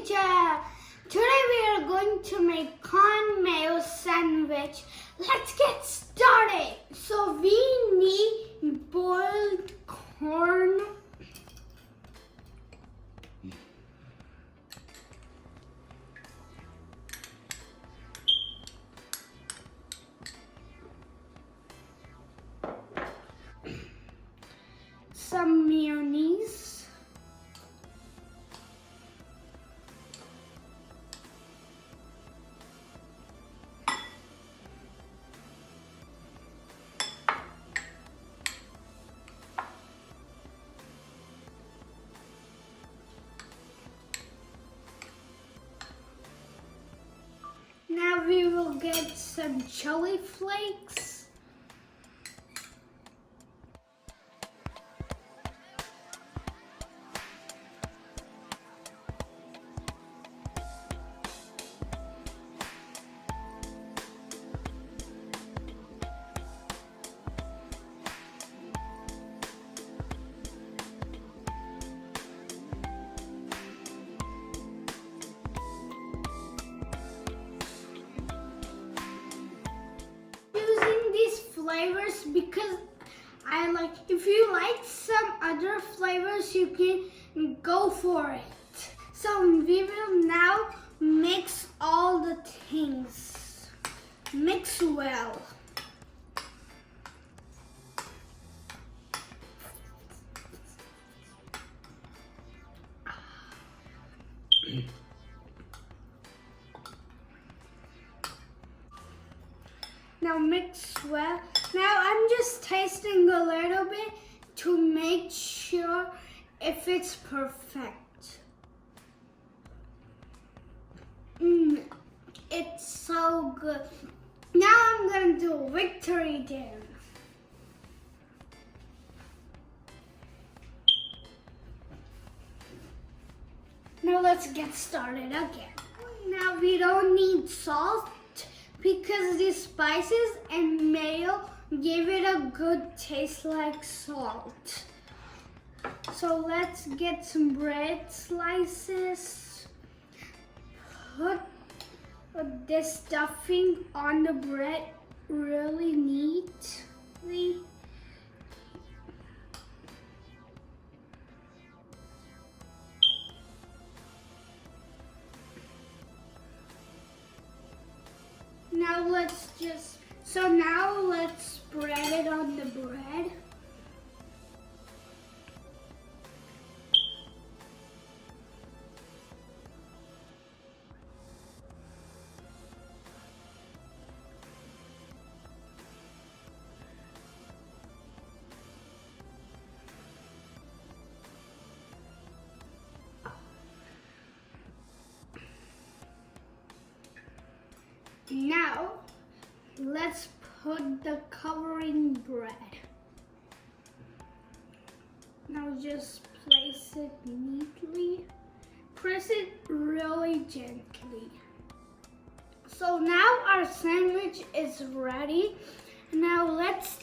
teacher. Today we are going to make corn mayo sandwich. Let's get started. So we need boiled corn, some mayonnaise, now we will get some chili flakes, flavors because I like. If you like some other flavors, you can go for it. So we will now mix all the things. Mix well. Now mix well. Now I'm just tasting a little bit to make sure if it's perfect. It's so good. Now I'm gonna do a victory dance. Now let's get started again. Now we don't need salt, because the spices and mayo give it a good taste like salt. So let's get some bread slices. Put this stuffing on the bread really neatly. Now let's spread it on the bread. Now, let's put the covering bread. Now just place it neatly. Press it really gently. So now our sandwich is ready. Now let's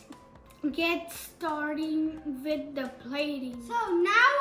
get starting with the plating. So now